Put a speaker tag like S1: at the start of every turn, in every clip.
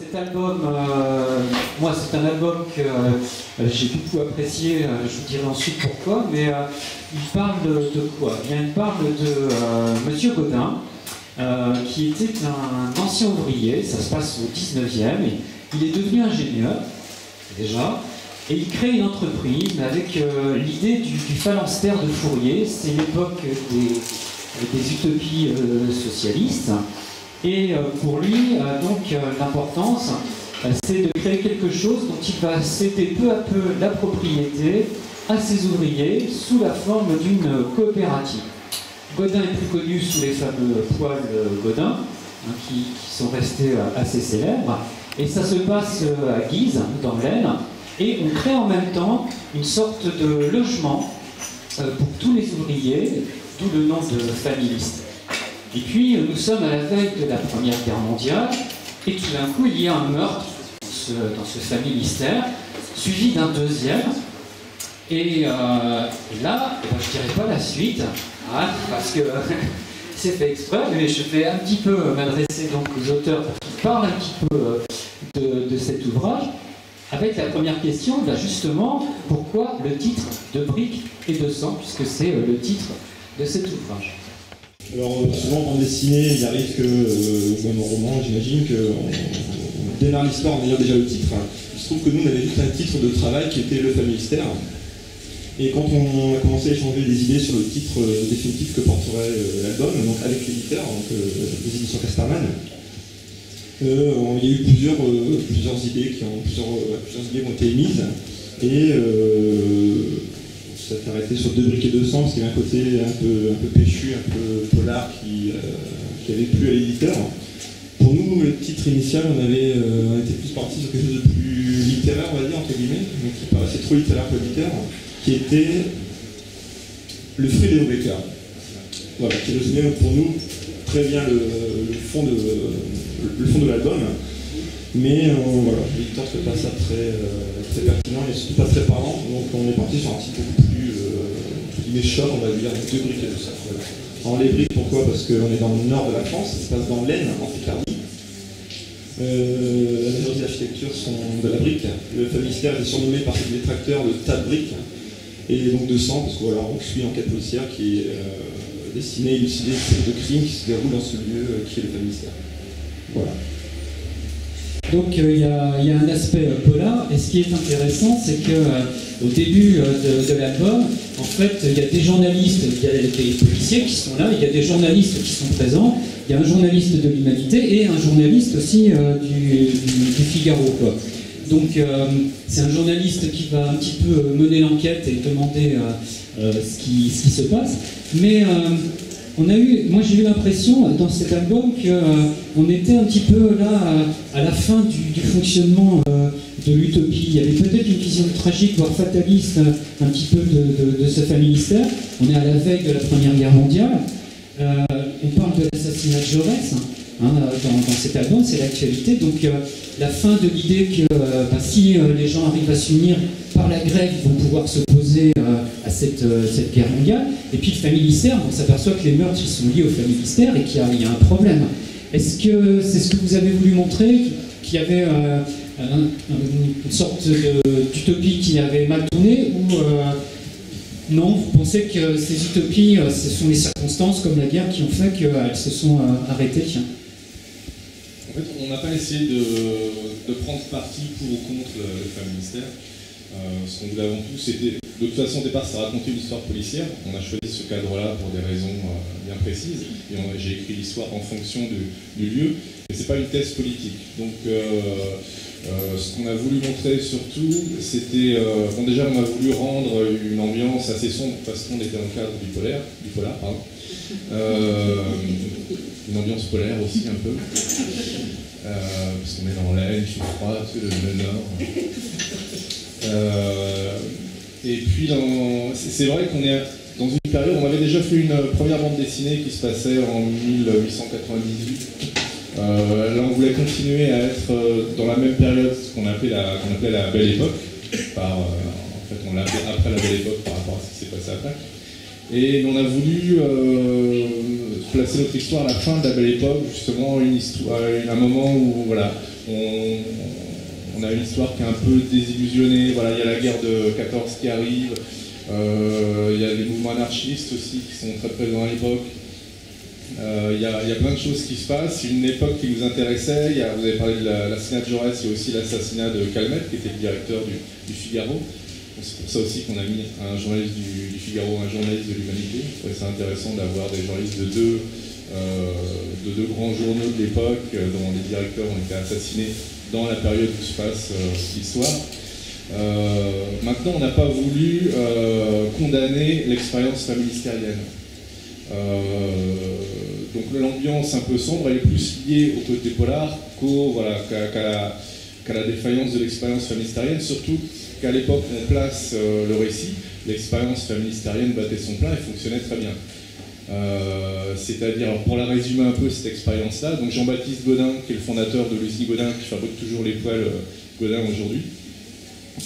S1: Cet album, moi c'est un album que j'ai beaucoup apprécié, je vous dirai ensuite pourquoi, mais il parle de quoi? Eh bien, il parle de Monsieur Gaudin, qui était un ancien ouvrier, ça se passe au 19e, et il est devenu ingénieur, déjà, et il crée une entreprise avec l'idée du phalanstère de Fourier, c'est l'époque des utopies socialistes. Et pour lui, l'importance, c'est de créer quelque chose dont il va céder peu à peu la propriété à ses ouvriers sous la forme d'une coopérative. Gaudin est plus connu sous les fameux poêles Gaudin, qui sont restés assez célèbres. Et ça se passe à Guise, dans l'Aisne, et on crée en même temps une sorte de logement pour tous les ouvriers, d'où le nom de familiste. Et puis, nous sommes à la veille de la Première Guerre mondiale, et tout d'un coup, il y a un meurtre dans ce familistère, suivi d'un deuxième. Et là, je ne dirais pas la suite, parce que c'est fait exprès, mais je vais un petit peu m'adresser donc aux auteurs qui parlent un petit peu de cet ouvrage, avec la première question, justement, pourquoi le titre de Briques et de sang, puisque c'est le titre de cet ouvrage.
S2: Alors souvent en bande dessinée, il arrive que, même en roman, j'imagine qu'on démarre l'histoire en ayant déjà le titre. Il se trouve que nous, on avait juste un titre de travail qui était Le Familistère. Et quand on a commencé à échanger des idées sur le titre définitif que porterait l'album, donc avec l'éditeur, les éditions Casterman, il y a eu plusieurs idées qui ont été émises. Et ça s'est arrêté sur Deux briques et deux sang, parce qu'il y avait un côté un peu péchu, un peu polar qui avait plu à l'éditeur. Pour nous, le titre initial, on était plus parti sur quelque chose de plus littéraire, on va dire, entre guillemets, mais qui paraissait trop littéraire pour l'éditeur, qui était Le fruit des Becker. Voilà, qui résumait pour nous très bien le fond de l'album. Mais voilà, l'éditeur ne fait pas ça très pertinent et surtout pas très parlant, donc on est parti sur un titre beaucoup plus short, on va dire, avec Deux briques et deux sang. Voilà. Alors les briques, pourquoi? Parce qu'on est dans le nord de la France, ça se passe dans l'Aisne, en Picardie. La majorité des architectures sont de la brique. Le familistère est surnommé par ses détracteurs le tas de briques, et donc de sang, parce que voilà, on suit une enquête policière qui est destinée à élucider de crimes qui se déroulent dans ce lieu qui est le familistère. Voilà.
S1: Donc il y a un aspect polar, et ce qui est intéressant, c'est qu'au début de l'album, en fait, il y a des journalistes, il y a des policiers qui sont là, il y a des journalistes qui sont présents, il y a un journaliste de l'Humanité et un journaliste aussi du Figaro, quoi. Donc c'est un journaliste qui va un petit peu mener l'enquête et demander ce qui se passe, mais moi j'ai eu l'impression dans cet album qu'on était un petit peu là à la fin du fonctionnement de l'utopie. Il y avait peut-être une vision tragique, voire fataliste, un petit peu de ce familistère. On est à la veille de la Première Guerre mondiale. On parle de l'assassinat de Jaurès dans cet album, c'est l'actualité. Donc la fin de l'idée que si les gens arrivent à s'unir par la grève, ils vont pouvoir s'opposer à cette guerre mondiale. Et puis le familistère, on s'aperçoit que les meurtres sont liés au familistère et qu'il y a un problème. Est-ce que c'est ce que vous avez voulu montrer, qu'il y avait une sorte d'utopie qui avait mal tourné, ou non, vous pensez que ces utopies, ce sont les circonstances comme la guerre qui ont fait qu'elles se sont arrêtées?
S3: En fait, on n'a pas essayé de prendre parti pour ou contre le familistère. Ce qu'on voulait avant tout, c'était, de toute façon, au départ, ça racontait une histoire policière. On a choisi ce cadre-là pour des raisons bien précises. Et j'ai écrit l'histoire en fonction du lieu. Mais ce n'est pas une thèse politique. Donc, ce qu'on a voulu montrer surtout, c'était... déjà, on a voulu rendre une ambiance assez sombre parce qu'on était dans le cadre du polar, pardon. Une ambiance polaire aussi, un peu. Parce qu'on est dans l'Aisne, il fait froid, le nord. Et puis, c'est vrai qu'on est dans une période, on avait déjà fait une première bande dessinée qui se passait en 1898. Là, on voulait continuer à être dans la même période, ce qu'on appelait la Belle Époque. En fait, on l'appelait après la Belle Époque par rapport à ce qui s'est passé après. Et on a voulu placer notre histoire à la fin de la Belle Époque, justement un moment où voilà, on a une histoire qui est un peu désillusionnée. Voilà, il y a la guerre de 14 qui arrive, il y a les mouvements anarchistes aussi qui sont très présents à l'époque. Il y a plein de choses qui se passent. Une époque qui nous intéressait, vous avez parlé de l'assassinat de Jaurès, il y a aussi l'assassinat de Calmette, qui était le directeur du Figaro. C'est pour ça aussi qu'on a mis un journaliste du Figaro, un journaliste de l'Humanité. C'est intéressant d'avoir des journalistes de deux grands journaux de l'époque, dont les directeurs ont été assassinés dans la période où se passe l'histoire. Maintenant, on n'a pas voulu condamner l'expérience ministérielle. Donc l'ambiance un peu sombre, elle est plus liée au côté polar qu'à la défaillance de l'expérience ministérienne, surtout qu'à l'époque où on place le récit, l'expérience ministérienne battait son plein et fonctionnait très bien. C'est-à-dire, pour la résumer un peu cette expérience-là, donc Jean-Baptiste Gaudin, qui est le fondateur de l'usine Gaudin, qui fabrique toujours les poêles Gaudin aujourd'hui,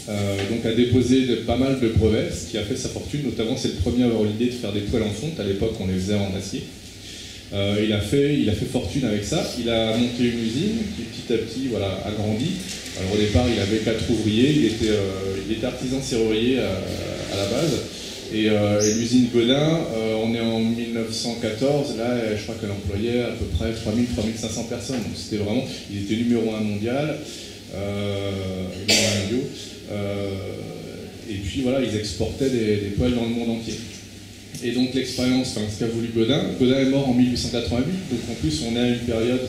S3: donc a déposé pas mal de brevets, ce qui a fait sa fortune. Notamment, c'est le premier à avoir l'idée de faire des poêles en fonte. À l'époque, on les faisait en acier. Il a fait fortune avec ça. Il a monté une usine qui petit à petit a grandi. Alors au départ, il avait 4 ouvriers. Il était artisan serrurier à la base. Et l'usine Gaudin, on est en 1914. Là, je crois qu'elle employait à peu près 3000-3500 personnes. Donc c'était vraiment, il était numéro 1 mondial. Et puis voilà, ils exportaient des poêles dans le monde entier. Et donc l'expérience, ce qu'a voulu Gaudin est mort en 1888, donc en plus on est à une période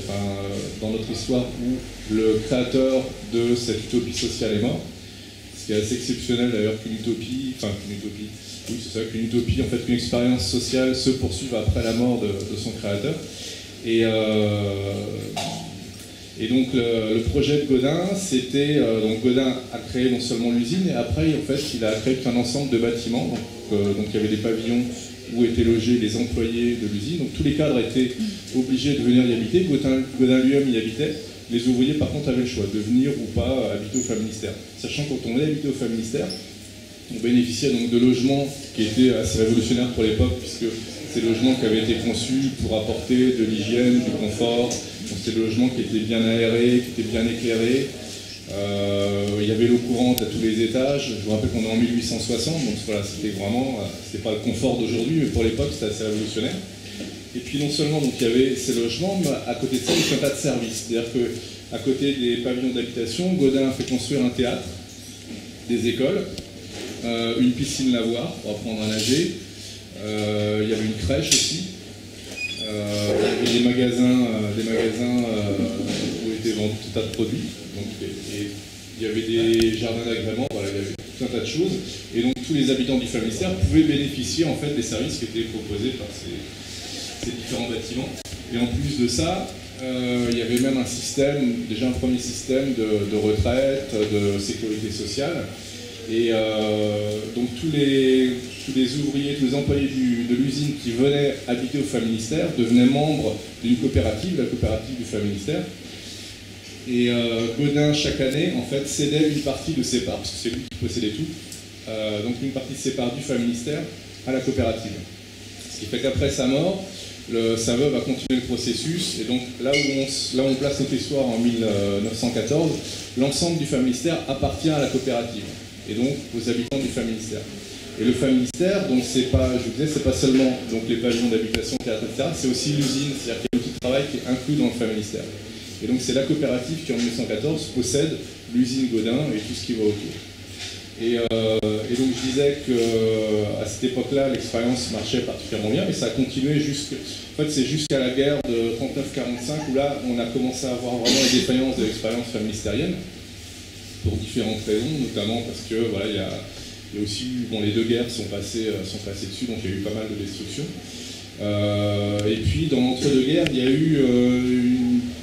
S3: dans notre histoire où le créateur de cette utopie sociale est mort, ce qui est assez exceptionnel d'ailleurs qu'une utopie, en fait, qu'une expérience sociale se poursuive après la mort de son créateur. Et donc le projet de Gaudin, c'était donc Gaudin a créé non seulement l'usine, et après en fait il a créé un ensemble de bâtiments. Donc il y avait des pavillons où étaient logés les employés de l'usine. Donc tous les cadres étaient obligés de venir y habiter. Gaudin lui-même y habitait. Les ouvriers par contre avaient le choix de venir ou pas habiter au Famministère. Sachant que quand on venait habiter au Famministère, on bénéficiait donc de logements qui étaient assez révolutionnaires pour l'époque, puisque c'est des logements qui avaient été conçus pour apporter de l'hygiène, du confort. C'est des logements qui étaient bien aérés, qui étaient bien éclairés. Il y avait l'eau courante à tous les étages. Je vous rappelle qu'on est en 1860, donc voilà, c'était vraiment, c'était pas le confort d'aujourd'hui, mais pour l'époque c'était assez révolutionnaire. Et puis non seulement donc, il y avait ces logements, mais à côté de ça, il y avait un tas de services. C'est-à-dire qu'à côté des pavillons d'habitation, Gaudin a fait construire un théâtre, des écoles, une piscine lavoir pour apprendre à nager. Il y avait une crèche aussi. Il y avait des magasins où étaient vendus tout un tas de produits. Donc, et il y avait des jardins d'agrément, voilà, il y avait tout un tas de choses. Et donc tous les habitants du Famministère pouvaient bénéficier en fait des services qui étaient proposés par ces différents bâtiments. Et en plus de ça, il y avait même un système, déjà un premier système de retraite, de sécurité sociale. Et donc tous les ouvriers, tous les employés de l'usine qui venaient habiter au Famministère devenaient membres d'une coopérative, la coopérative du Famministère. Et Gaudin, chaque année, en fait, cédait une partie de ses parts, parce que c'est lui qui possédait tout, donc une partie de ses parts du Famministère à la coopérative. Ce qui fait qu'après sa mort, sa veuve a continué le processus, et donc là où on place notre histoire en 1914, l'ensemble du Famministère appartient à la coopérative, et donc aux habitants du Famministère. Et le Famministère, donc c'est pas, je vous disais, c'est pas seulement donc, les pavillons d'habitation, etc., c'est aussi l'usine, c'est-à-dire qu'il y a l'outil de travail qui est inclus dans le Famministère. Et donc c'est la coopérative qui en 1914 possède l'usine Gaudin et tout ce qui va autour. Et donc je disais qu'à cette époque-là, l'expérience marchait particulièrement bien, mais ça a continué c'est jusqu'à la guerre de 39-45 où là on a commencé à avoir vraiment les défaillances de l'expérience famministérienne pour différentes raisons, notamment parce que voilà, il y a aussi les deux guerres sont passées dessus, donc il y a eu pas mal de destruction. Et puis dans l'entre-deux-guerres, il y a eu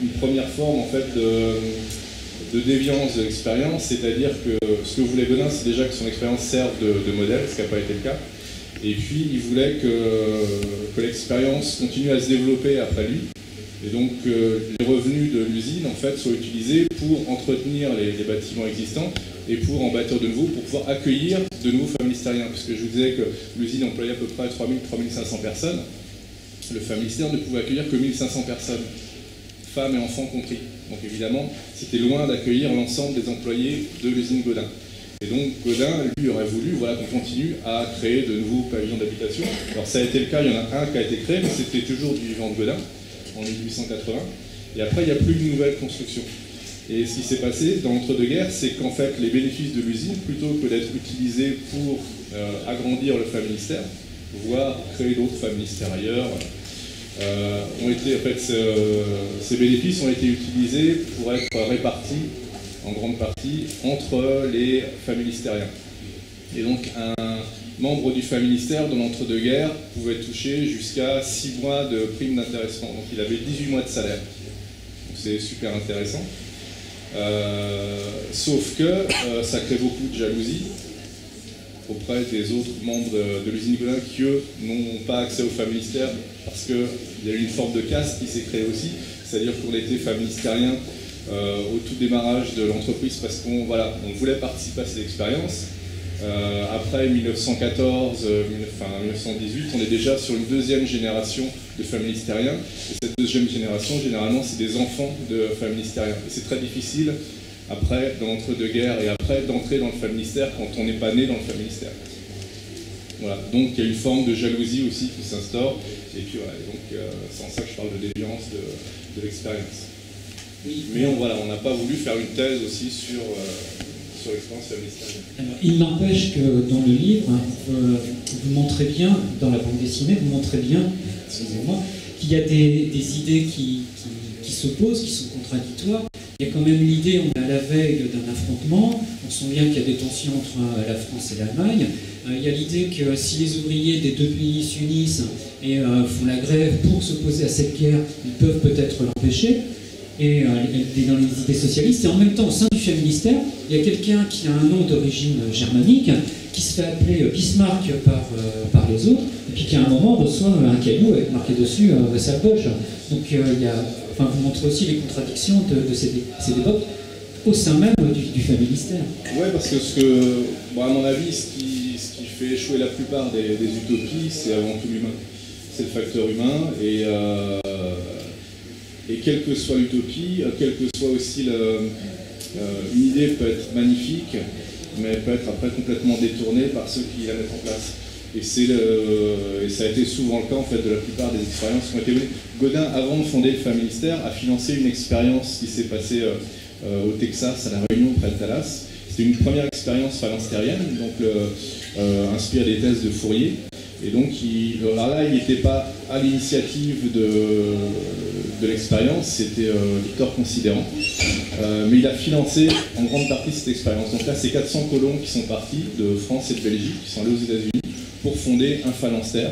S3: une première forme en fait de déviance de l'expérience, c'est-à-dire que ce que voulait Gaudin, c'est déjà que son expérience serve de modèle, ce qui n'a pas été le cas. Et puis il voulait que l'expérience continue à se développer après lui, Et donc les revenus de l'usine en fait sont utilisés pour entretenir les bâtiments existants et pour en bâtir de nouveaux, pour pouvoir accueillir de nouveaux familistériens. Puisque je vous disais que l'usine employait à peu près 3000-3500 personnes, le familistère ne pouvait accueillir que 1500 personnes, femmes et enfants compris. Donc évidemment, c'était loin d'accueillir l'ensemble des employés de l'usine Gaudin. Et donc Gaudin, lui, aurait voulu qu'on continue à créer de nouveaux pavillons d'habitation. Alors ça a été le cas, il y en a un qui a été créé, mais c'était toujours du vivant de Gaudin, en 1880. Et après, il n'y a plus de nouvelles constructions. Et ce qui s'est passé dans l'entre-deux-guerres, c'est qu'en fait, les bénéfices de l'usine, plutôt que d'être utilisés pour agrandir le familistère, voire créer d'autres familistères ailleurs, ont été, en fait, ces bénéfices ont été utilisés pour être répartis en grande partie entre les familistériens. Et donc un membre du familistère de l'entre-deux-guerres pouvait toucher jusqu'à 6 mois de prime d'intéressement. Donc il avait 18 mois de salaire. Donc c'est super intéressant. Sauf que ça crée beaucoup de jalousie auprès des autres membres de l'usine Gaudin qui, eux, n'ont pas accès au familistère parce qu'il y a eu une forme de caste qui s'est créée aussi, c'est-à-dire qu'on était familistérien au tout démarrage de l'entreprise parce qu'on voulait participer à cette expérience. Après 1914, 1918, on est déjà sur une deuxième génération de familistériens. Et cette deuxième génération, généralement, c'est des enfants de familistériens. Et c'est très difficile après, dans l'entre-deux-guerres et après, d'entrer dans le familistère quand on n'est pas né dans le familistère. Voilà. Donc il y a une forme de jalousie aussi qui s'instaure. Et puis voilà, c'est en ça que je parle de déviance de l'expérience.
S1: Oui.
S3: Mais on n'a pas voulu faire une thèse aussi sur l'expérience familistérienne.
S1: Alors, il n'empêche que dans le livre, vous montrez bien, dans la bande dessinée, vous montrez bien, excusez-moi, qu'il y a des idées qui s'opposent, qui sont contradictoires. Il y a quand même l'idée, on est à la veille d'un affrontement, on sent bien qu'il y a des tensions entre la France et l'Allemagne. Il y a l'idée que si les ouvriers des deux pays s'unissent et font la grève pour s'opposer à cette guerre, ils peuvent peut-être l'empêcher. Et dans les idées socialistes, et en même temps, au sein du familistère, il y a quelqu'un qui a un nom d'origine germanique, qui se fait appeler Bismarck par les autres, et puis qui à un moment reçoit un caillou avec marqué dessus sa poche. Donc vous montrez aussi les contradictions de ces époques au sein même du familistère.
S3: Oui, parce que à mon avis, ce qui fait échouer la plupart des utopies, c'est avant tout l'humain. C'est le facteur humain, et quelle que soit l'utopie, quelle que soit aussi une idée peut être magnifique, mais elle peut être après complètement détournée par ceux qui la mettent en place. Et ça a été souvent le cas en fait de la plupart des expériences qui ont été menées. Gaudin, avant de fonder le familistère, a financé une expérience qui s'est passée au Texas, à La Réunion, près de Dallas. C'était une première expérience phalanstérienne, donc inspirée des thèses de Fourier. Et donc, il n'était pas à l'initiative de l'expérience, c'était Victor Considérant. Mais il a financé en grande partie cette expérience. Donc là, c'est 400 colons qui sont partis de France et de Belgique, qui sont allés aux États-Unis, pour fonder un phalanstère.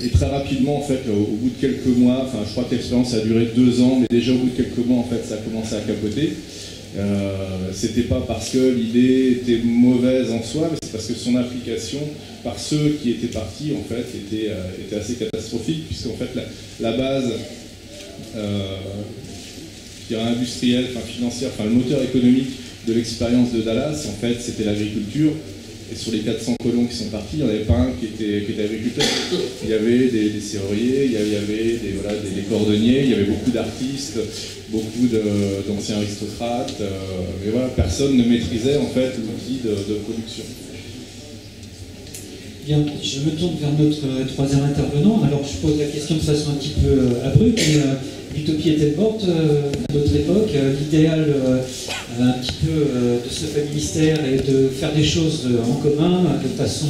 S3: Et très rapidement, en fait, au bout de quelques mois, je crois que l'expérience a duré 2 ans, mais déjà au bout de quelques mois, en fait, ça a commencé à capoter. C'était pas parce que l'idée était mauvaise en soi, mais c'est parce que son application par ceux qui étaient partis en fait était assez catastrophique, puisqu'en fait la base industrielle, financière, le moteur économique de l'expérience de Dallas, en fait, c'était l'agriculture. Et sur les 400 colons qui sont partis, il n'y en avait pas un qui était agriculteur. Il y avait des serruriers, il y avait des cordonniers, il y avait beaucoup d'artistes, beaucoup d'anciens aristocrates. Mais voilà, personne ne maîtrisait en fait l'outil de production.
S1: Bien, je me tourne vers notre troisième intervenant. Alors je pose la question de façon un petit peu abrupte, mais l'utopie était morte à notre époque. L'idéal un petit peu de ce familistère est de faire des choses en commun, de façon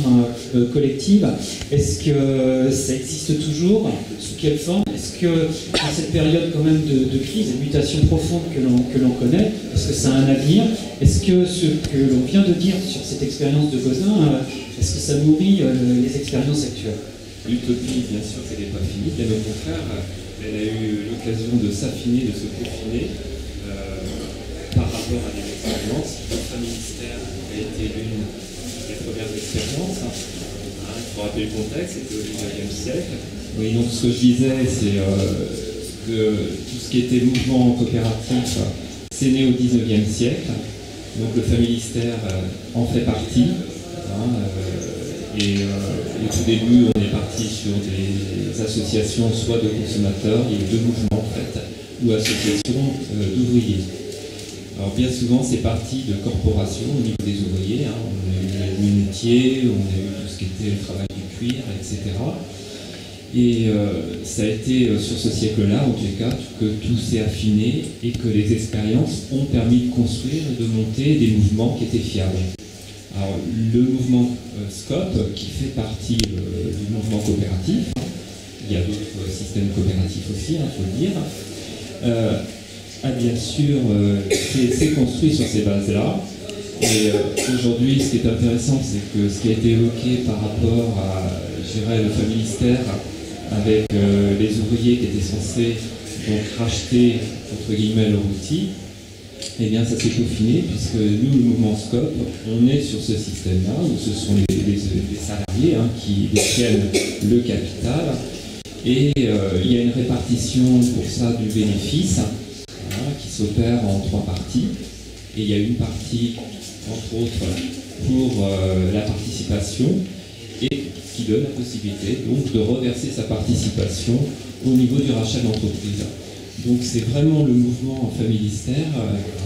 S1: collective. Est-ce que ça existe toujours? Sous quelle forme? Est-ce que dans cette période quand même de crise et de mutation profonde que l'on connaît, est-ce que ça a un avenir? Est-ce que ce que l'on vient de dire sur cette expérience de Gaudin, est-ce que ça nourrit les expériences actuelles?
S4: L'utopie, bien sûr, elle n'est pas finie, bien au contraire, elle a eu l'occasion de s'affiner, de se peaufiner par rapport à des expériences. Le familistère a été l'une des premières expériences. Il faut rappeler le contexte, c'était au XIXe siècle. Oui, donc ce que je disais, c'est que tout ce qui était mouvement coopératif, c'est né au 19e siècle. Donc le Familistère en fait partie. Et au tout début, on est parti sur des associations soit de consommateurs, il y a eu deux mouvements en fait, ou associations d'ouvriers. Alors bien souvent, c'est parti de corporations au niveau des ouvriers. On a eu les lunetiers, on a eu tout ce qui était le travail du cuir, etc. Et ça a été sur ce siècle-là, en tous les cas, que tout s'est affiné et que les expériences ont permis de construire et de monter des mouvements qui étaient fiables. Alors, le mouvement SCOP, qui fait partie du mouvement coopératif, il y a d'autres systèmes coopératifs aussi, il faut le dire, a bien sûr s'est construit sur ces bases-là. Et aujourd'hui, ce qui est intéressant, c'est que ce qui a été évoqué par rapport à, je dirais, le Familistère, avec les ouvriers qui étaient censés donc racheter, entre guillemets, leur outil, eh bien ça s'est peaufiné, puisque nous, le mouvement SCOP, on est sur ce système-là, où ce sont les salariés qui détiennent le capital, et il y a une répartition pour ça du bénéfice, qui s'opère en 3 parties, et il y a une partie, entre autres, pour la participation, et qui donne la possibilité donc de reverser sa participation au niveau du rachat de l'entreprise. Donc c'est vraiment le mouvement Familistère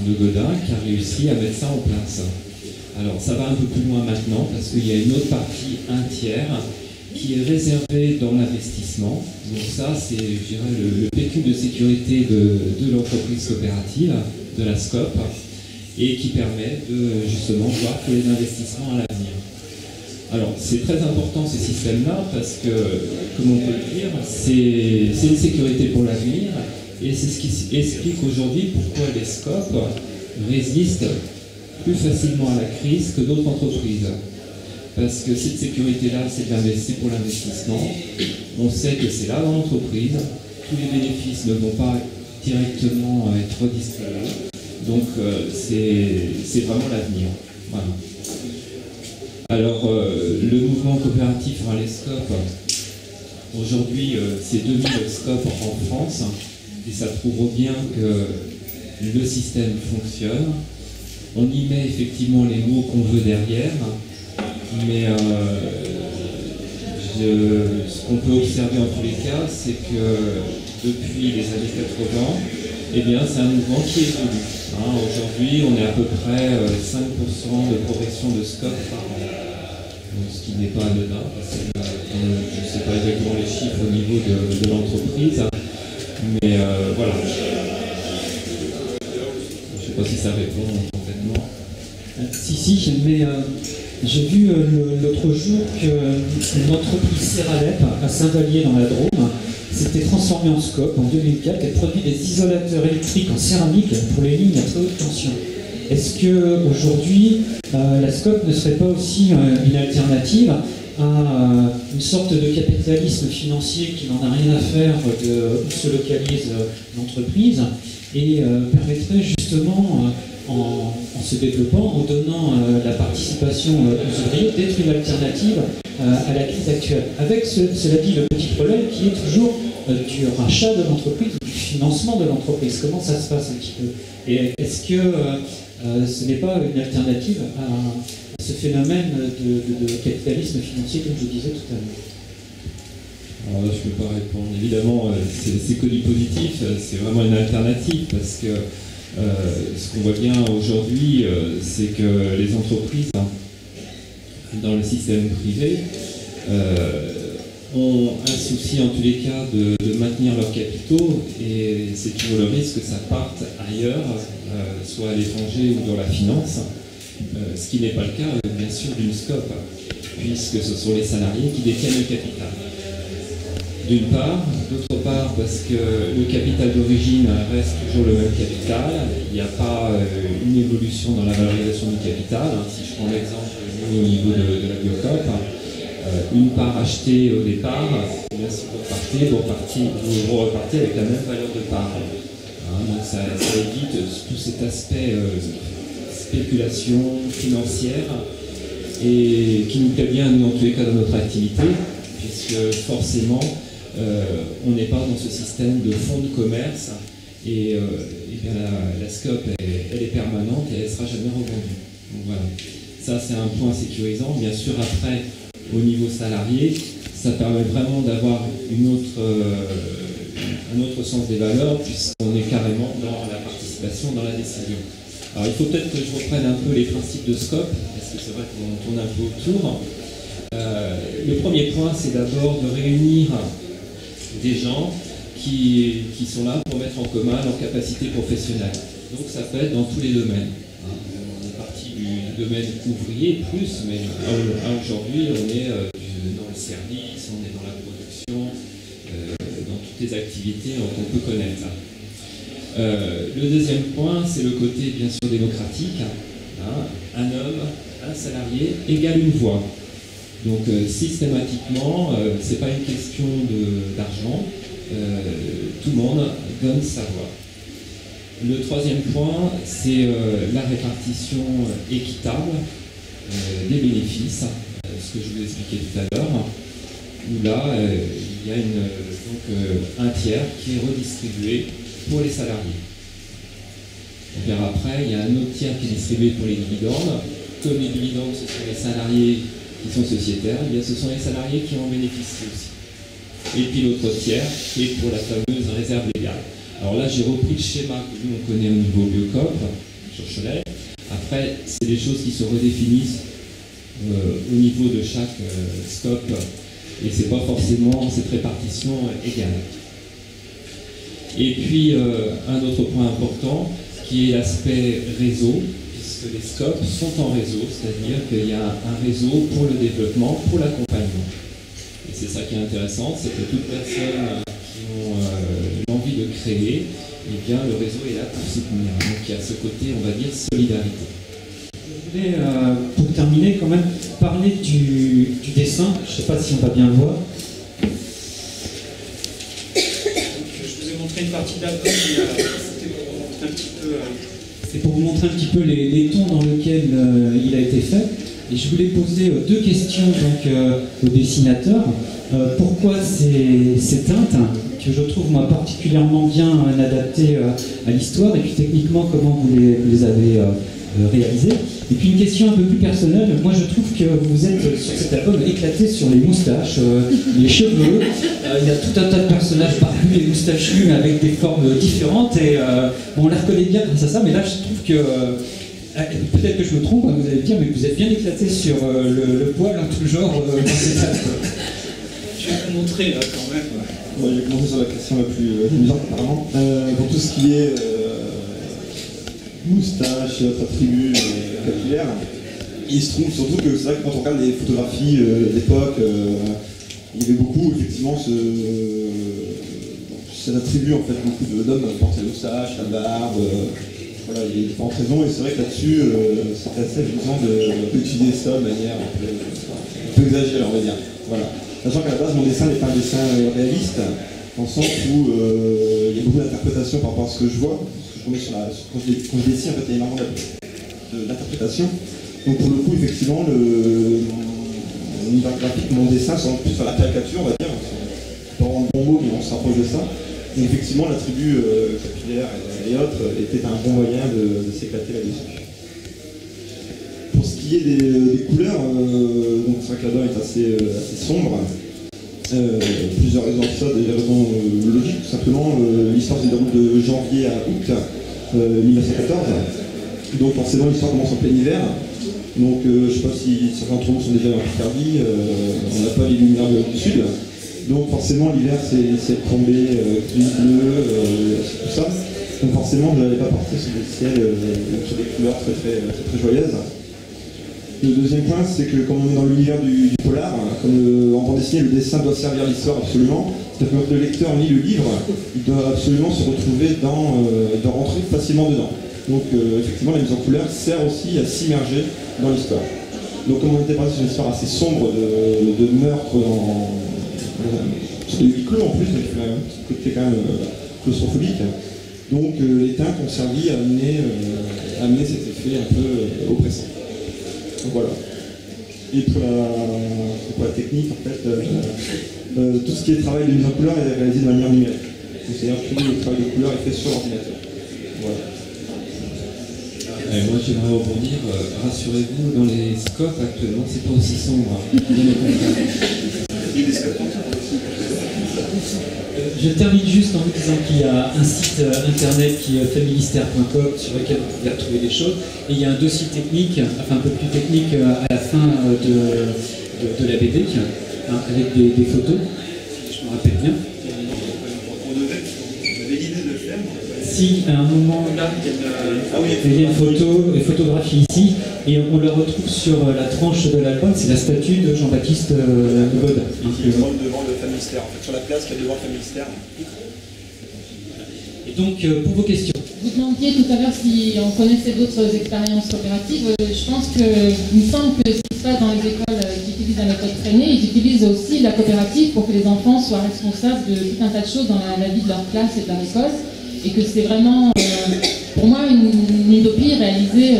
S4: de Gaudin qui a réussi à mettre ça en place. Alors ça va un peu plus loin maintenant parce qu'il y a une autre partie, un tiers, qui est réservée dans l'investissement. Donc ça c'est, je dirais, le pécule de sécurité de l'entreprise coopérative, de la SCOP, et qui permet de justement voir tous les investissements à l'avenir. Alors c'est très important ces systèmes-là parce que, comme on peut le dire, c'est une sécurité pour l'avenir. Et c'est ce qui explique aujourd'hui pourquoi les SCOP résistent plus facilement à la crise que d'autres entreprises. Parce que cette sécurité-là, c'est pour l'investissement. On sait que c'est là dans l'entreprise. Tous les bénéfices ne vont pas directement être redistribués. Donc c'est vraiment l'avenir. Voilà. Alors le mouvement coopératif, les SCOP, aujourd'hui c'est 2000 SCOP en France. Et ça prouve bien que le système fonctionne. On y met effectivement les mots qu'on veut derrière, mais ce qu'on peut observer en tous les cas, c'est que depuis les années 80, eh bien, c'est un mouvement qui évolue. Aujourd'hui, on est à peu près 5% de progression de SCOP par an. Donc, ce qui n'est pas anodin, parce que je ne sais pas exactement les chiffres au niveau de l'entreprise. Mais voilà. Je ne sais pas si ça répond complètement.
S1: Si, mais j'ai vu l'autre jour qu'une entreprise Seralep à Saint-Vallier dans la Drôme s'était transformée en SCOP en 2004. Elle produit des isolateurs électriques en céramique pour les lignes à très haute tension. Est-ce qu'aujourd'hui, la SCOP ne serait pas aussi une alternative à une sorte de capitalisme financier qui n'en a rien à faire de où se localise l'entreprise et permettrait justement, en se développant, en donnant la participation aux ouvriers, d'être une alternative à la crise actuelle. Avec, cela dit, le petit problème qui est toujours du rachat de l'entreprise, du financement de l'entreprise. Comment ça se passe un petit peu? Et est-ce que ce n'est pas une alternative à ce phénomène de capitalisme financier, comme je disais tout à l'heure?
S4: Alors là, je ne peux pas répondre. Évidemment, c'est que du positif, c'est vraiment une alternative, parce que ce qu'on voit bien aujourd'hui, c'est que les entreprises, dans le système privé, ont un souci en tous les cas de maintenir leurs capitaux, et c'est toujours le risque que ça parte ailleurs, soit à l'étranger ou dans la finance, ce qui n'est pas le cas bien sûr d'une SCOP, puisque ce sont les salariés qui détiennent le capital. D'une part, d'autre part parce que le capital d'origine reste toujours le même capital, il n'y a pas une évolution dans la valorisation du capital. Si je prends l'exemple au niveau de la Biocop, une part achetée au départ, bien si vous repartez avec la même valeur de part. Donc ça évite tout cet aspect spéculation financière et qui nous plaît bien, nous, en tous les cas, dans notre activité, puisque forcément, on n'est pas dans ce système de fonds de commerce et bien la SCOP elle est permanente et elle ne sera jamais revendue. Donc voilà, ça c'est un point sécurisant. Bien sûr après, au niveau salarié, ça permet vraiment d'avoir un autre sens des valeurs puisqu'on est carrément dans la participation dans la décision. Alors il faut peut-être que je reprenne un peu les principes de SCOP, parce que c'est vrai qu'on tourne un peu autour. Le premier point, c'est d'abord de réunir des gens qui sont là pour mettre en commun leurs capacités professionnelles. Donc ça peut être dans tous les domaines. On est parti du domaine ouvrier plus, mais aujourd'hui on est dans le service, on est dans la production, dans toutes les activités qu'on peut connaître. Le deuxième point, c'est le côté bien sûr démocratique. Un homme, un salarié égale une voix. Donc systématiquement, c'est pas une question d'argent, tout le monde donne sa voix. Le troisième point, c'est la répartition équitable des bénéfices, ce que je vous expliquais tout à l'heure, où là, il y a un tiers qui est redistribué pour les salariés. On verra après, il y a un autre tiers qui est distribué pour les dividendes. Comme les dividendes, ce sont les salariés qui sont sociétaires, eh bien, ce sont les salariés qui en bénéficient aussi. Et puis l'autre tiers qui est pour la fameuse réserve légale. Alors là, j'ai repris le schéma que nous on connaît au niveau Biocop, sur Cholet. Après, c'est des choses qui se redéfinissent au niveau de chaque SCOP et c'est pas forcément cette répartition égale. Et puis, un autre point important qui est l'aspect réseau, puisque les SCOP sont en réseau, c'est-à-dire qu'il y a un réseau pour le développement, pour l'accompagnement. Et c'est ça qui est intéressant, c'est que toutes personnes qui ont l'envie de créer, eh bien, le réseau est là pour soutenir. Donc il y a ce côté, on va dire, solidarité.
S1: Je voulais, pour terminer, quand même parler du dessin. Je ne sais pas si on va bien le voir. Une partie de l'album, c'est pour vous montrer un petit peu les tons dans lesquels il a été fait. Et je voulais poser deux questions donc, au dessinateur. Pourquoi ces teintes, que je trouve moi particulièrement bien adaptées à l'histoire, et puis techniquement comment vous les avez réalisées. Et puis une question un peu plus personnelle, moi je trouve que vous êtes sur cet album éclaté sur les moustaches, les cheveux, il y a tout un tas de personnages barbus et moustachus avec des formes différentes et on les reconnaît bien grâce à ça, mais là je trouve que, peut-être que je me trompe, vous allez me dire, mais vous êtes bien éclaté sur le poil en tout genre dans cet album. Je vais vous montrer là quand même.
S2: Bon, je vais commencer sur la question la plus amusante apparemment. Pour tout ce qui est moustache et autres attributs capillaires, il se trouve surtout que c'est vrai que quand on regarde les photographies d'époque, il y avait beaucoup effectivement cet attribut en fait, beaucoup d'hommes portent la moustache, la barbe, voilà, il y a différentes raisons et c'est vrai que là-dessus c'est assez amusant d'utiliser ça de manière un peu exagérée on va dire. Voilà. Sachant qu'à la base mon dessin n'est pas un dessin réaliste, dans le sens où il y a beaucoup d'interprétations par rapport à ce que je vois. Quand je dessine, en fait, il y a énormément d'interprétation. Donc pour le coup, effectivement, mon univers graphique, mon dessin, c'est plus sur la caricature, on va dire. C'est pas vraiment le bon mot, mais on se rapproche de ça. Donc effectivement, l'attribut capillaire et autres était un bon moyen de s'éclater là-dessus. Pour ce qui est des couleurs, donc c'est vrai que l'album est assez sombre. Plusieurs raisons de ça, des raisons logiques, tout simplement. L'histoire se déroule de janvier à août 1914, donc forcément l'histoire commence en plein hiver. Donc je ne sais pas si certains d'entre vous sont déjà en Picardie, on n'a pas les lumières du sud, donc forcément l'hiver c'est tombé gris, bleu, tout ça. Donc forcément je n'allais pas partir sur des ciels, sur des couleurs très joyeuses. Le deuxième point, c'est que comme on est dans l'univers du polar, comme en bande dessinée, le dessin doit servir l'histoire absolument. C'est-à-dire que quand le lecteur lit le livre, il doit absolument se retrouver de rentrer facilement dedans. Donc effectivement, la mise en couleur sert aussi à s'immerger dans l'histoire. Donc comme on était parti sur une histoire assez sombre de meurtre sur des huis clos en plus, donc il y a un petit côté quand même claustrophobique. Donc les teintes ont servi à amener cet effet un peu oppressant. Donc voilà. Et pour la technique, en fait, tout ce qui est travail de mise en couleur est réalisé de manière numérique. C'est-à-dire que tout le travail de couleur est fait sur l'ordinateur. Voilà.
S4: Moi j'aimerais rebondir, rassurez-vous, dans les scopes actuellement, c'est pas aussi sombre.
S1: Je termine juste en vous disant qu'il y a un site internet qui est familistère.com sur lequel vous pouvez retrouver des choses. Et il y a un dossier technique, enfin un peu plus technique à la fin de la BD, hein, avec des photos, si je me rappelle bien. Si à un moment là, il y a une photographie ici, et on le retrouve sur la tranche de l'album, c'est la statue de Jean-Baptiste Godin.
S2: Qui est devant le familistère, en fait, sur la place qu'il y a devant le familistère.
S1: Et donc, pour vos questions.
S5: Vous demandiez tout à l'heure si on connaissait d'autres expériences coopératives. Je pense qu'il me semble que ce qui se passe dans les écoles qui utilisent la méthode traînée, ils utilisent aussi la coopérative pour que les enfants soient responsables de tout un tas de choses dans la vie de leur classe et de leur école. Et que c'est vraiment, pour moi, une utopie réalisée,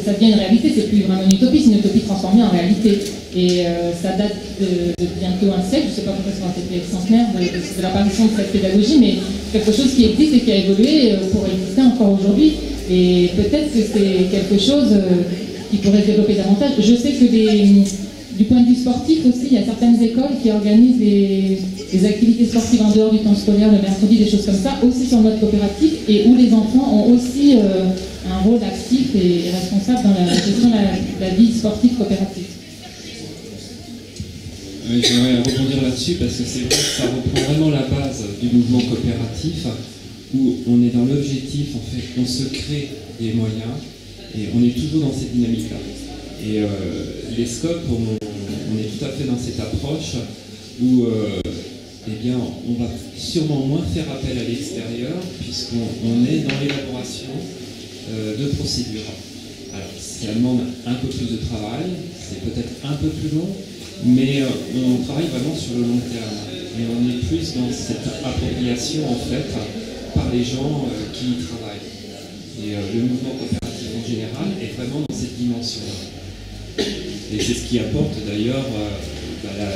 S5: ça devient une réalité, c'est plus vraiment une utopie, c'est une utopie transformée en réalité. Et ça date de bientôt un siècle, je ne sais pas pourquoi c'est un centenaire de l'apparition de cette pédagogie, mais quelque chose qui existe et qui a évolué pour exister encore aujourd'hui. Et peut-être que c'est quelque chose qui pourrait se développer davantage. Je sais que du point de vue sportif aussi, il y a certaines écoles qui organisent des activités sportives en dehors du temps scolaire, le mercredi, des choses comme ça, aussi sur notre coopérative, et où les enfants ont aussi un rôle actif et responsable dans la gestion de la vie sportive coopérative.
S4: J'aimerais rebondir là-dessus parce que c'est vrai que ça reprend vraiment la base du mouvement coopératif, où on est dans l'objectif, en fait, on se crée des moyens, et on est toujours dans cette dynamique-là. Et les scopes, on est tout à fait dans cette approche où eh bien, on va sûrement moins faire appel à l'extérieur puisqu'on est dans l'élaboration de procédures. Alors, ça demande un peu plus de travail, c'est peut-être un peu plus long, mais on travaille vraiment sur le long terme. Et on est plus dans cette appropriation, en fait, par les gens qui y travaillent. Et le mouvement coopératif en général est vraiment dans cette dimension-là. Et c'est ce qui apporte d'ailleurs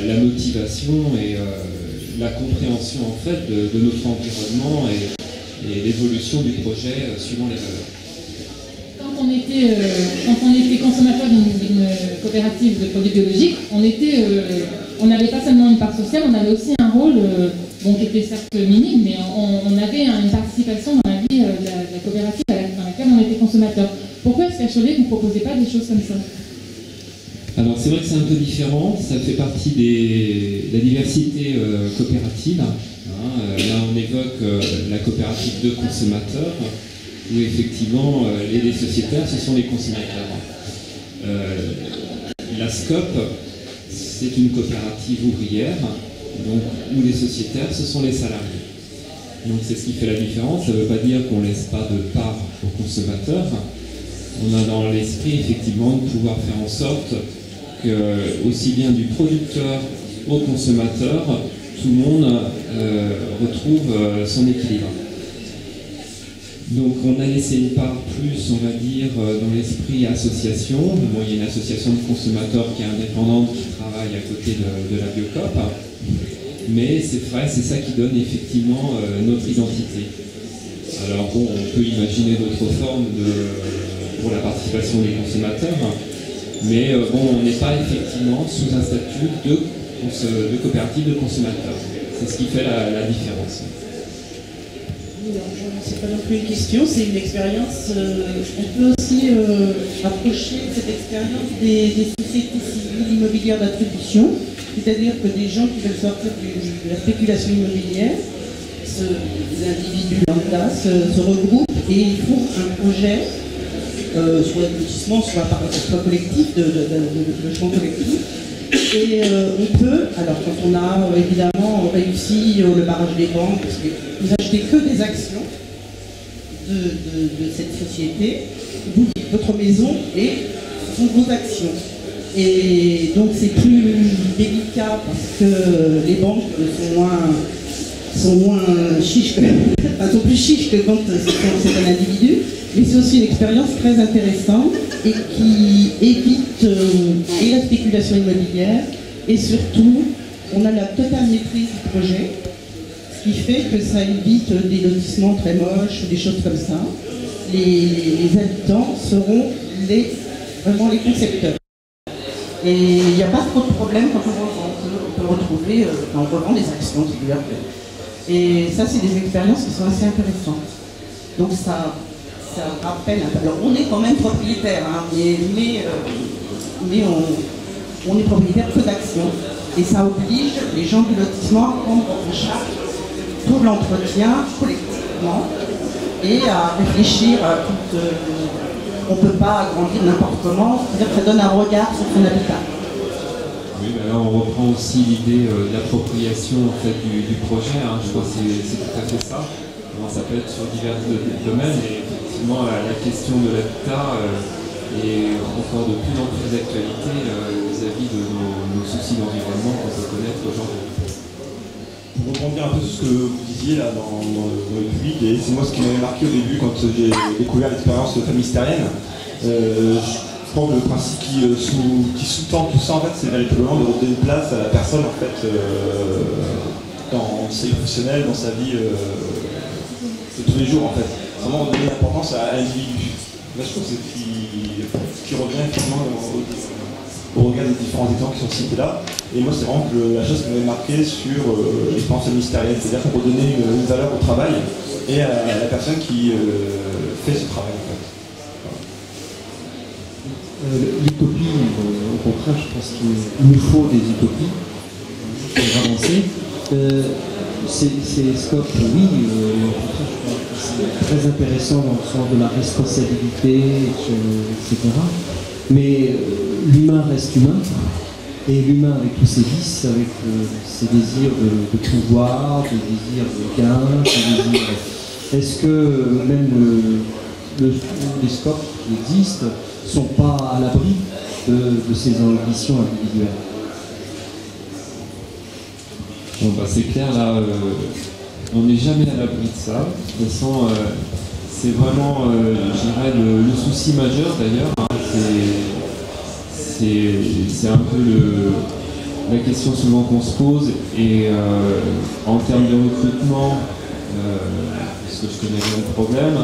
S4: la motivation et la compréhension en fait de notre environnement et l'évolution du projet suivant les valeurs.
S5: Quand on était consommateur d'une coopérative de produits biologiques, on n'avait pas seulement une part sociale, on avait aussi un rôle qui était certes minime, mais on avait une participation dans la vie de la coopérative dans laquelle on était consommateur. Pourquoi est-ce qu'à Cholet, vous ne proposez pas des choses comme ça ?
S4: Alors c'est vrai que c'est un peu différent, ça fait partie de la diversité coopérative. Là on évoque la coopérative de consommateurs, où effectivement les sociétaires ce sont les consommateurs. La SCOP c'est une coopérative ouvrière, donc, où les sociétaires ce sont les salariés. Donc c'est ce qui fait la différence, ça ne veut pas dire qu'on ne laisse pas de part aux consommateurs. On a dans l'esprit effectivement de pouvoir faire en sorte que, aussi bien du producteur au consommateur, tout le monde retrouve son équilibre. Donc on a laissé une part plus, on va dire, dans l'esprit association. Bon, il y a une association de consommateurs qui est indépendante, qui travaille à côté de la Biocop. Mais c'est vrai, c'est ça qui donne effectivement notre identité. Alors bon, on peut imaginer d'autres formes pour la participation des consommateurs, mais bon, on n'est pas effectivement sous un statut de coopérative de consommateurs. C'est ce qui fait la différence.
S6: C'est pas non plus une question, c'est une expérience. On peut aussi rapprocher cette expérience des sociétés civiles immobilières d'attribution, c'est-à-dire que des gens qui veulent sortir de la spéculation immobilière, des individus lambda se regroupent et ils font un projet, soit d'investissement, soit collectif, de logement collectif. Et on peut, alors quand on a évidemment réussi le barrage des banques, parce que vous achetez que des actions de cette société, votre maison et sont vos actions. Et donc c'est plus délicat parce que les banques sont moins chiches, sont plus chiches que quand c'est un individu, mais c'est aussi une expérience très intéressante et qui évite et la spéculation immobilière et surtout on a la totale maîtrise du projet, ce qui fait que ça évite des lotissements très moches, des choses comme ça. Les habitants seront vraiment les concepteurs. Et il n'y a pas trop de problème quand on peut retrouver, quand on revend des actions, c'est-à-dire que... Et ça, c'est des expériences qui sont assez intéressantes. Donc ça rappelle un peu. Alors on est quand même propriétaire, hein, mais on est propriétaire que d'actions. Et ça oblige les gens du lotissement à prendre en charge tout l'entretien collectivement et à réfléchir à tout. On ne peut pas agrandir n'importe comment, c'est-à-dire que ça donne un regard sur son habitat.
S4: Oui, ben là on reprend aussi l'idée de l'appropriation en fait, du projet, hein. Je crois que c'est tout à fait ça. Alors, ça peut être sur divers domaines, et effectivement la question de l'habitat est encore de plus en plus d'actualité vis-à-vis de nos soucis d'environnement qu'on peut connaître aujourd'hui.
S2: Pour rebondir un peu sur ce que vous disiez là dans le public, et c'est moi ce qui m'avait marqué au début quand j'ai découvert l'expérience famille-stérienne. Je pense que le principe qui sous-tend tout ça, en fait, c'est véritablement de redonner une place à la personne en fait, dans sa vie professionnelle, dans sa vie de tous les jours en fait. C'est vraiment donner l'importance à l'individu. Là, je trouve que c'est ce qui revient effectivement au regard des différents exemples qui sont cités là. Et moi, c'est vraiment la chose qui m'avait marqué sur l'expérience ministérielle, c'est-à-dire pour redonner une valeur au travail et à la personne qui fait ce travail en fait.
S7: L'utopie, au contraire, je pense qu'il nous faut des utopies pour avancer. Ces scopes, oui, au contraire, je crois que c'est très intéressant dans le sens de la responsabilité, etc. Mais l'humain reste humain, et l'humain avec tous ses vices, avec ses désirs de pouvoir, des désirs de gain, ses désirs... Est-ce que même les scopes qui existent ne sont pas à l'abri de ces ambitions individuelles?
S4: Bon, bah, c'est clair, là, on n'est jamais à l'abri de ça. De toute façon, c'est vraiment, je dirais, le souci majeur d'ailleurs. Hein, c'est un peu la question souvent qu'on se pose. Et en termes de recrutement, parce que je connais bien le problème,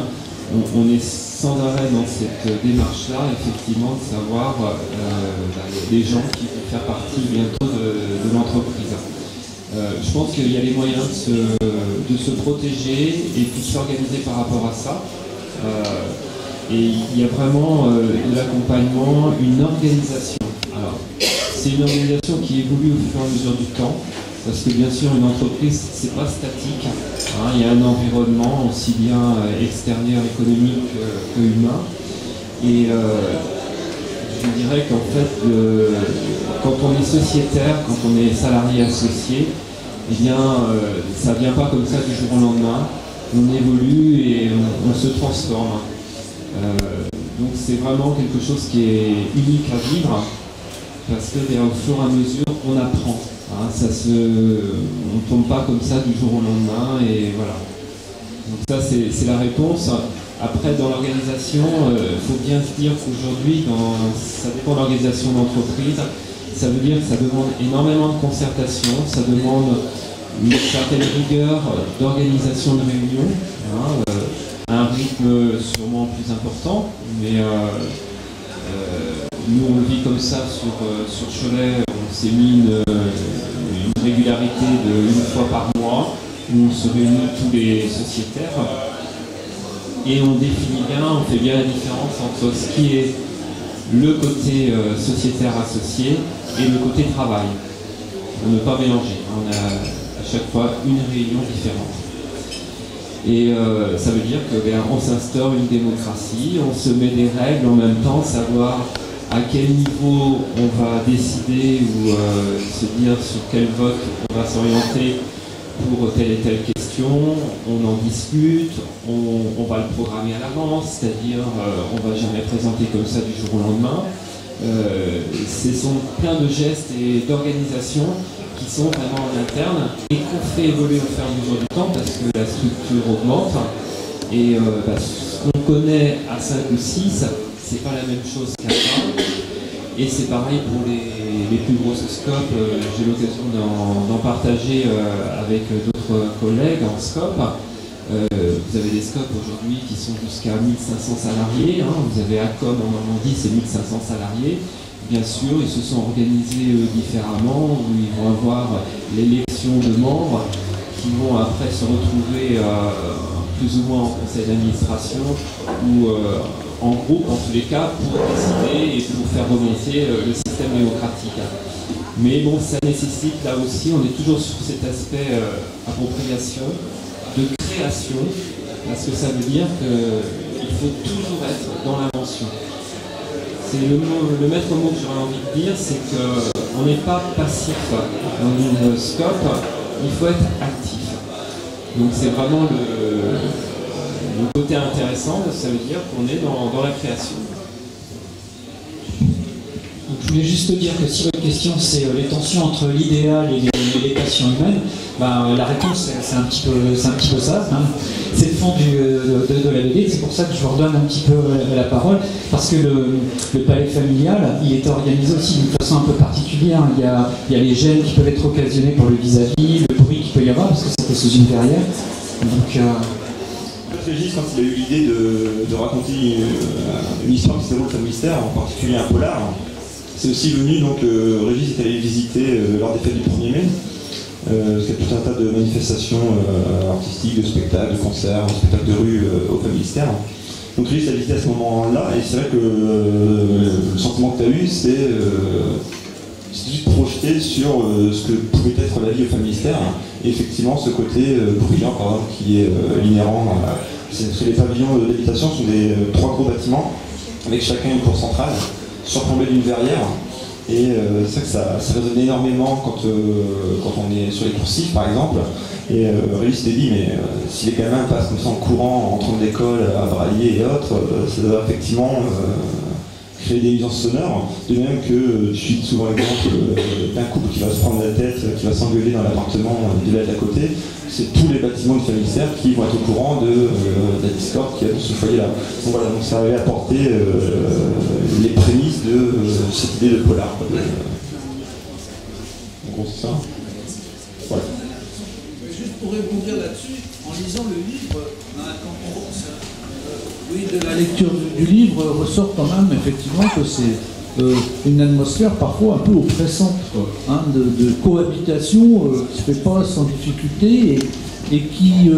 S4: on est sans arrêt dans cette démarche-là, effectivement, de savoir les gens qui vont faire partie bientôt de l'entreprise. Je pense qu'il y a les moyens de se protéger et puis de s'organiser par rapport à ça. Et il y a vraiment de l'accompagnement, une organisation. Alors, c'est une organisation qui évolue au fur et à mesure du temps, parce que bien sûr, une entreprise, c'est pas statique. Hein, il y a un environnement aussi bien extérieur, économique que humain. Et je dirais qu'en fait, quand on est sociétaire, quand on est salarié associé, eh bien, ça ne vient pas comme ça du jour au lendemain. On évolue et on se transforme. Donc c'est vraiment quelque chose qui est unique à vivre, parce que au fur et à mesure, on apprend. Hein, on ne tombe pas comme ça du jour au lendemain, et voilà. Donc ça, c'est la réponse. Après, dans l'organisation, il faut bien se dire qu'aujourd'hui, ça dépend de l'organisation d'entreprise, ça veut dire que ça demande énormément de concertation, ça demande une certaine rigueur d'organisation de réunion, hein, un rythme sûrement plus important, mais nous on le vit comme ça sur Cholet. On s'est mis une régularité une fois par mois où on se réunit tous les sociétaires et on définit bien, on fait bien la différence entre ce qui est le côté sociétaire associé et le côté travail. On ne pas mélanger, on a à chaque fois une réunion différente. Et ça veut dire qu'on s'instaure une démocratie, on se met des règles en même temps, savoir à quel niveau on va décider ou se dire sur quel vote on va s'orienter pour telle et telle question, on en discute, on va le programmer à l'avance, c'est-à-dire on ne va jamais présenter comme ça du jour au lendemain. Ce sont plein de gestes et d'organisations qui sont vraiment en interne et qu'on fait évoluer au fur et à mesure du temps parce que la structure augmente et ce qu'on connaît à 5 ou 6, c'est pas la même chose qu'à 20, et c'est pareil pour les les plus grosses scopes, j'ai l'occasion d'en partager avec d'autres collègues en scope. Vous avez des scopes aujourd'hui qui sont jusqu'à 1500 salariés, hein. Vous avez ACOM en Normandie, c'est 1500 salariés. Bien sûr, ils se sont organisés différemment, où ils vont avoir l'élection de membres qui vont après se retrouver plus ou moins en conseil d'administration ou en groupe en tous les cas pour décider et pour faire remonter le système démocratique. Mais bon, ça nécessite là aussi, on est toujours sur cet aspect appropriation, de création, parce que ça veut dire qu'il faut toujours être dans l'invention. C'est le maître mot que j'aurais envie de dire, c'est qu'on n'est pas passif dans une scope, il faut être actif. Donc c'est vraiment le côté intéressant, ça veut dire qu'on est dans la création.
S1: Donc, je voulais juste dire que si votre question c'est les tensions entre l'idéal et les passions humaines, ben, la réponse c'est un petit peu ça. Hein. C'est le fond de la BD, c'est pour ça que je vous redonne un petit peu la parole, parce que le palais familial, il est organisé aussi d'une façon un peu particulière. Il y a les gènes qui peuvent être occasionnés pour le vis-à-vis, le bruit qu'il peut y avoir, parce que c'était sous une verrière. Donc,
S2: Régis, quand il a eu l'idée de raconter une histoire qui se déroule comme mystère, en particulier un polar, c'est aussi venu, donc Régis est allé visiter lors des fêtes du 1er mai, parce qu'il y a tout un tas de manifestations artistiques, de spectacles, de concerts, de spectacles de rue au Palais Mystère. Donc Régis a visité à ce moment-là, et c'est vrai que le sentiment que tu as eu, c'est juste projeté sur ce que pouvait être la vie au Palais Mystère, et effectivement ce côté bruyant, par exemple, qui est inhérent. Les pavillons d'habitation sont des 3 gros bâtiments, avec chacun une cour centrale, surplombée d'une verrière. Et c'est vrai que ça résonne énormément quand on est sur les coursives, par exemple. Et Régis s'était dit, mais si les gamins passent comme ça en courant, en rentrant de l'école, à Bralier et autres, ça doit effectivement créer des nuisances sonores. De même que tu cites souvent l'exemple d'un couple qui va se prendre la tête, qui va s'engueuler dans l'appartement du village d'à côté. C'est tous les bâtiments du Palais Mystère qui vont être au courant de la discorde qu'il y a dans ce foyer-là. Donc voilà, donc ça avait apporté les prémices de cette idée de polar. En gros, c'est ça. Voilà.
S8: Juste pour rebondir là-dessus, en lisant le livre, oui, de la lecture du livre ressort quand même effectivement que c'est une atmosphère parfois un peu oppressante, hein, de cohabitation qui se fait pas sans difficulté et qui,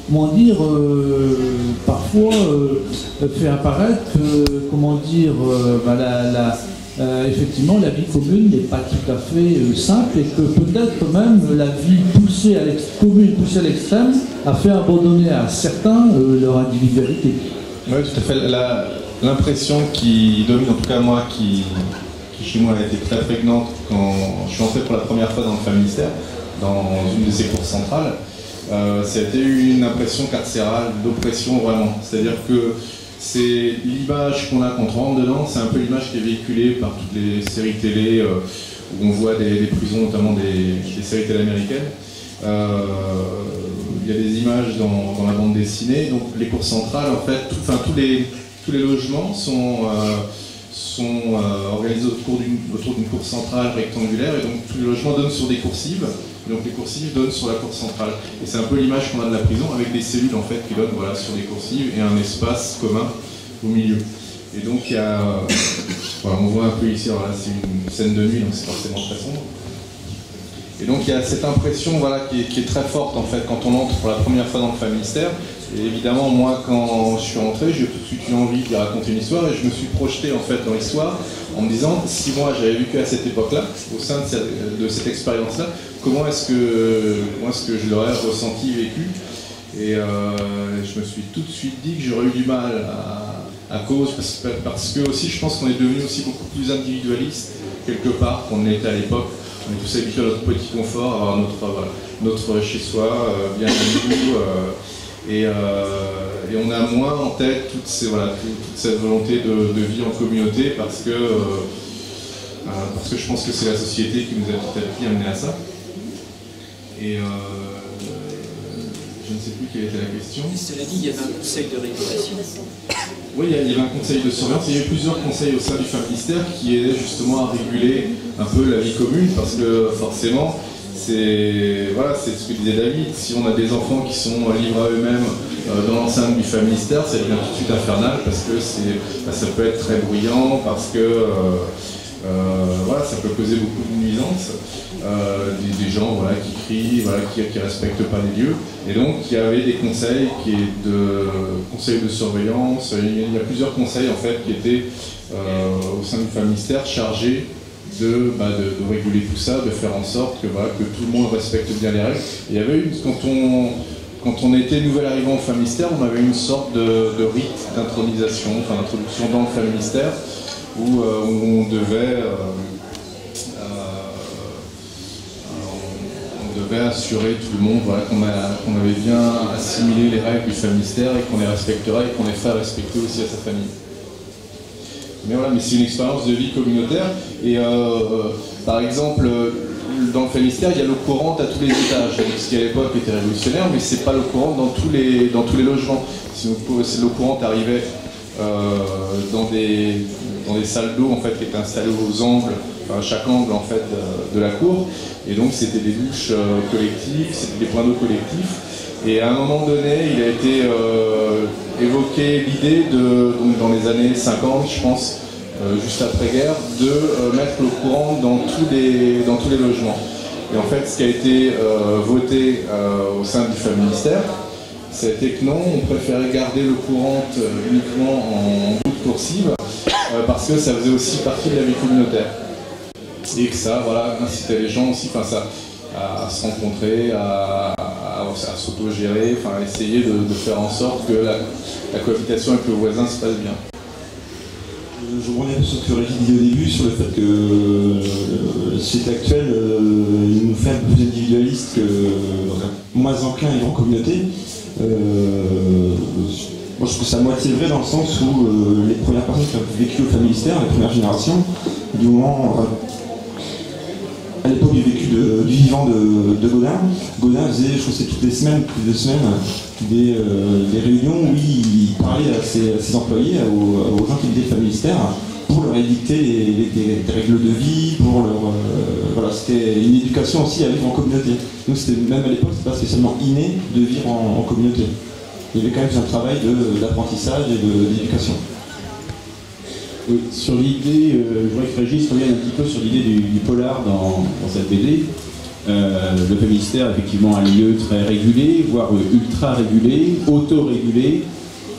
S8: comment dire, parfois fait apparaître que, comment dire, effectivement la vie commune n'est pas tout à fait simple et que peut-être même la vie commune poussée à l'extrême a fait abandonner à certains leur individualité.
S3: Oui, tout à fait. L'impression qui domine, en tout cas moi, qui chez moi a été très prégnante quand je suis entré pour la première fois dans le Palais Mystère, dans une de ces cours centrales, c'était une impression carcérale, d'oppression vraiment. C'est-à-dire que c'est l'image qu'on a quand on rentre dedans, c'est un peu l'image qui est véhiculée par toutes les séries télé où on voit des prisons, notamment des séries télé américaines. Il y a des images dans la bande dessinée, donc les cours centrales, en fait, tous les logements sont organisés autour d'une cour centrale rectangulaire, et donc tous les logements donnent sur des coursives, et donc les coursives donnent sur la cour centrale. Et c'est un peu l'image qu'on a de la prison, avec des cellules en fait qui donnent sur des coursives et un espace commun au milieu. Et donc il y a, on voit un peu ici, alors là c'est une scène de nuit, donc c'est forcément très sombre. Et donc il y a cette impression qui est très forte en fait quand on entre pour la première fois dans le Palais Mystère. Et évidemment moi quand je suis rentré, j'ai tout de suite eu envie de raconter une histoire et je me suis projeté en fait dans l'histoire en me disant si moi j'avais vécu à cette époque-là, au sein de cette expérience-là, comment est-ce que je l'aurais ressenti, vécu. Et je me suis tout de suite dit que j'aurais eu du mal à cause, parce que aussi je pense qu'on est devenu aussi beaucoup plus individualiste quelque part qu'on l'était à l'époque. On est tous habitués à notre petit confort, à avoir notre chez-soi, bien à nous, et on a moins en tête toute cette volonté de vie en communauté, parce que je pense que c'est la société qui nous a petit à petit amené à ça. Et Je ne sais plus quelle était la question.
S9: Cela dit, il y avait un conseil de régulation.
S3: Oui, il y avait un conseil de surveillance. Il y avait plusieurs conseils au sein du Famministère qui aidaient justement à réguler un peu la vie commune, parce que forcément, c'est ce que disait David, si on a des enfants qui sont livrés à eux-mêmes dans l'enceinte du Famministère, ça devient tout de suite infernal, parce que ça peut être très bruyant, parce que ça peut causer beaucoup de nuisances, des gens qui crient, qui ne respectent pas les lieux. Et donc il y avait des conseils conseils de surveillance. Il y a plusieurs conseils en fait qui étaient au sein du Famministère chargés de réguler tout ça, de faire en sorte que tout le monde respecte bien les règles. Il y avait quand on était nouvel arrivant au Famministère, on avait une sorte de rite d'intronisation, d'introduction dans le Famministère, où on devait assurer tout le monde qu'on avait bien assimilé les règles du Famministère et qu'on les respecterait et qu'on les ferait respecter aussi à sa famille. Mais c'est une expérience de vie communautaire et par exemple dans le Famministère il y a l'eau courante à tous les étages, ce qui à l'époque était révolutionnaire, mais c'est pas l'eau courante dans tous les logements. Si l'eau courante arrivait dans des salles d'eau en fait qui étaient installées aux angles, à chaque angle en fait de la cour, et donc c'était des douches collectives, c'était des points d'eau collectifs. Et à un moment donné, il a été évoqué l'idée dans les années 50, je pense, juste après-guerre, de mettre l'eau courante dans tous les logements. Et en fait, ce qui a été voté au sein du Famministère, c'était que non, on préférait garder l'eau courante uniquement en boucle coursive, parce que ça faisait aussi partie de la vie communautaire. Et que ça, incitait les gens aussi à se rencontrer, à s'auto-gérer, essayer de faire en sorte que la cohabitation avec le voisin se passe bien.
S2: Je rebondis un peu sur ce que Régis disait au début, sur le fait que la société actuelle nous fait un peu plus individualiste, moins enclin à vivre en communauté. Moi, je trouve ça à moitié vrai dans le sens où les premières personnes qui ont vécu au Famministère, les premières générations, du moment à l'époque du vécu du vivant de Gaudin. Gaudin faisait, je crois que c'est toutes les semaines, plus de semaines, des réunions où il parlait à ses employés, aux gens qui étaient Famministère, pour leur édicter des règles de vie, pour leur... c'était une éducation aussi à vivre en communauté. Nous, même à l'époque, c'était pas spécialement inné de vivre en communauté. Il y avait quand même un travail d'apprentissage et d'éducation.
S10: Oui, sur l'idée, je voudrais que Régis revienne un petit peu sur l'idée du polar dans cette BD. Le Famministère, effectivement, a un lieu très régulé, voire ultra régulé, auto-régulé.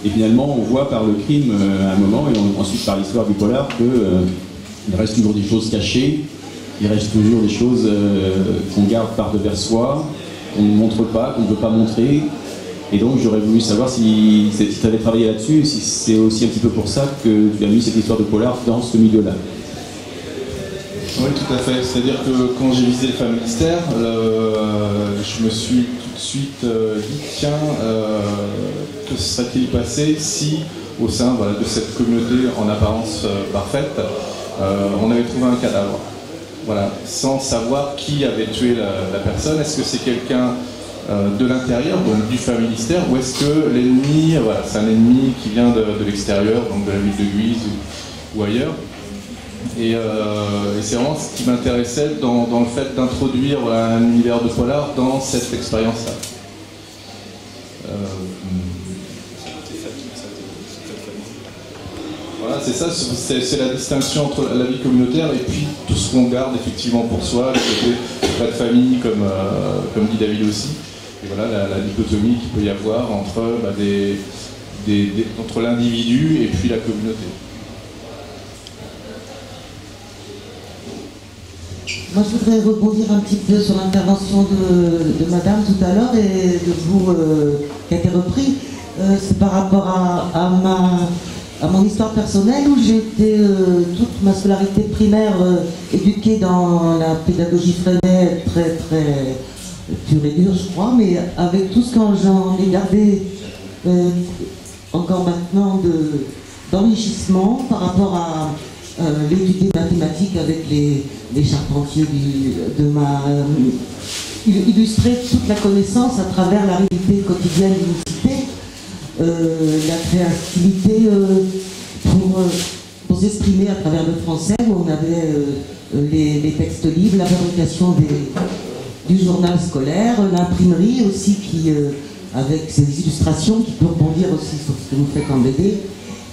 S10: Et finalement, on voit par le crime à un moment, et ensuite par l'histoire du polar, qu'il reste toujours des choses cachées, il reste toujours des choses qu'on garde par-devers soi, qu'on ne montre pas, qu'on ne veut pas montrer. Et donc j'aurais voulu savoir si tu avais travaillé là-dessus, si c'est aussi un petit peu pour ça que tu as mis cette histoire de polar dans ce milieu-là.
S3: Oui, tout à fait. C'est-à-dire que quand j'ai visité le Famministère, je me suis tout de suite dit, tiens, que serait-il passé si, au sein de cette communauté en apparence parfaite, on avait trouvé un cadavre, sans savoir qui avait tué la personne. Est-ce que c'est quelqu'un de l'intérieur, donc du Famministère, ou est-ce que l'ennemi, c'est un ennemi qui vient de l'extérieur, donc de la ville de Guise ou ailleurs. Et c'est vraiment ce qui m'intéressait dans le fait d'introduire un univers de polar dans cette expérience-là. C'est ça, c'est la distinction entre la vie communautaire et puis tout ce qu'on garde effectivement pour soi, le côté pas de famille, comme dit David aussi. Et la dichotomie qu'il peut y avoir entre, entre l'individu et puis la communauté.
S11: Moi, je voudrais rebondir un petit peu sur l'intervention de Madame tout à l'heure et de vous qui a été repris. C'est par rapport à mon histoire personnelle où j'ai été toute ma scolarité primaire éduquée dans la pédagogie Freinet, très très pure et dure, je crois, mais avec tout ce que j'en ai gardé encore maintenant d'enrichissement par rapport à l'étude des mathématiques avec les charpentiers de illustrer toute la connaissance à travers la réalité quotidienne d'une cité, la créativité pour s'exprimer à travers le français, où on avait les textes libres, la fabrication du journal scolaire, l'imprimerie aussi, avec ses illustrations qui peut rebondir aussi sur ce que vous faites en BD.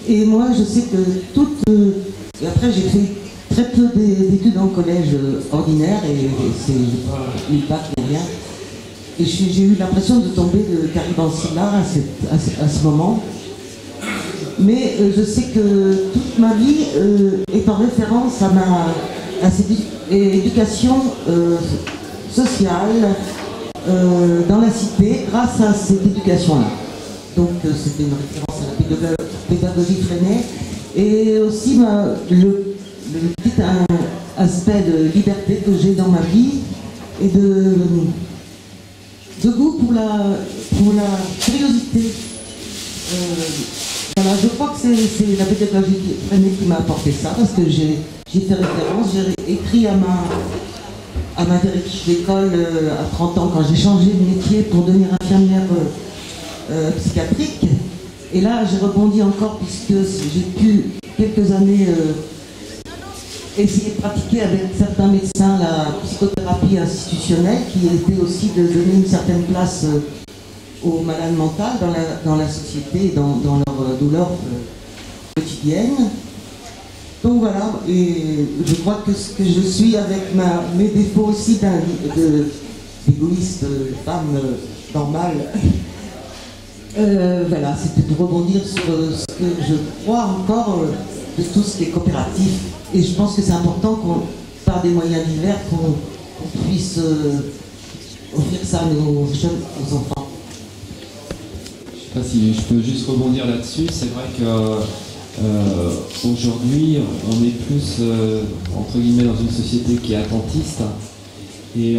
S11: Et moi, je sais que et après, j'ai fait très peu d'études en collège ordinaire, et c'est pas eu le bac ni rien. Et j'ai eu l'impression de tomber de Caribansylla à ce moment. Mais je sais que toute ma vie est en référence à cette éducation sociale dans la cité, grâce à cette éducation-là. Donc c'était une référence à la pédagogie Freinet. Et aussi le petit aspect de liberté que j'ai dans ma vie et de goût pour la curiosité. Voilà, je crois que c'est la pédagogie Freinet qui m'a apporté ça, parce que j'ai fait référence, j'ai écrit à ma directrice d'école à 30 ans, quand j'ai changé de métier pour devenir infirmière psychiatrique. Et là, j'ai rebondi encore, puisque j'ai pu quelques années essayer de pratiquer avec certains médecins la psychothérapie institutionnelle, qui était aussi de donner une certaine place aux malades mentales dans la société et dans leur douleur quotidienne. Donc voilà, et je crois que ce que je suis, avec mes défauts aussi d'égoïste femme normale, voilà, c'était pour rebondir sur ce que je crois encore de tout ce qui est coopératif. Et je pense que c'est important par des moyens divers, qu'on puisse offrir ça à nos jeunes, aux enfants.
S4: Je ne sais pas si je peux juste rebondir là-dessus. C'est vrai que aujourd'hui, on est plus, entre guillemets, dans une société qui est attentiste. Et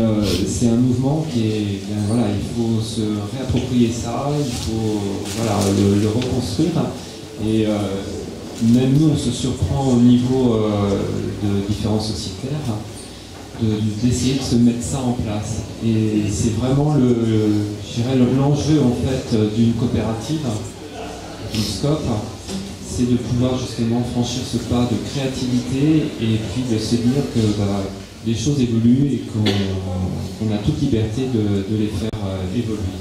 S4: c'est un mouvement qui est, voilà, il faut se réapproprier ça, il faut le reconstruire. Et même nous, on se surprend au niveau de différents sociétaires d'essayer de se mettre ça en place. Et c'est vraiment l'enjeu en fait d'une coopérative, d'une SCOP, c'est de pouvoir justement franchir ce pas de créativité et puis de se dire que les choses évoluent et qu'on a toute liberté de les faire évoluer.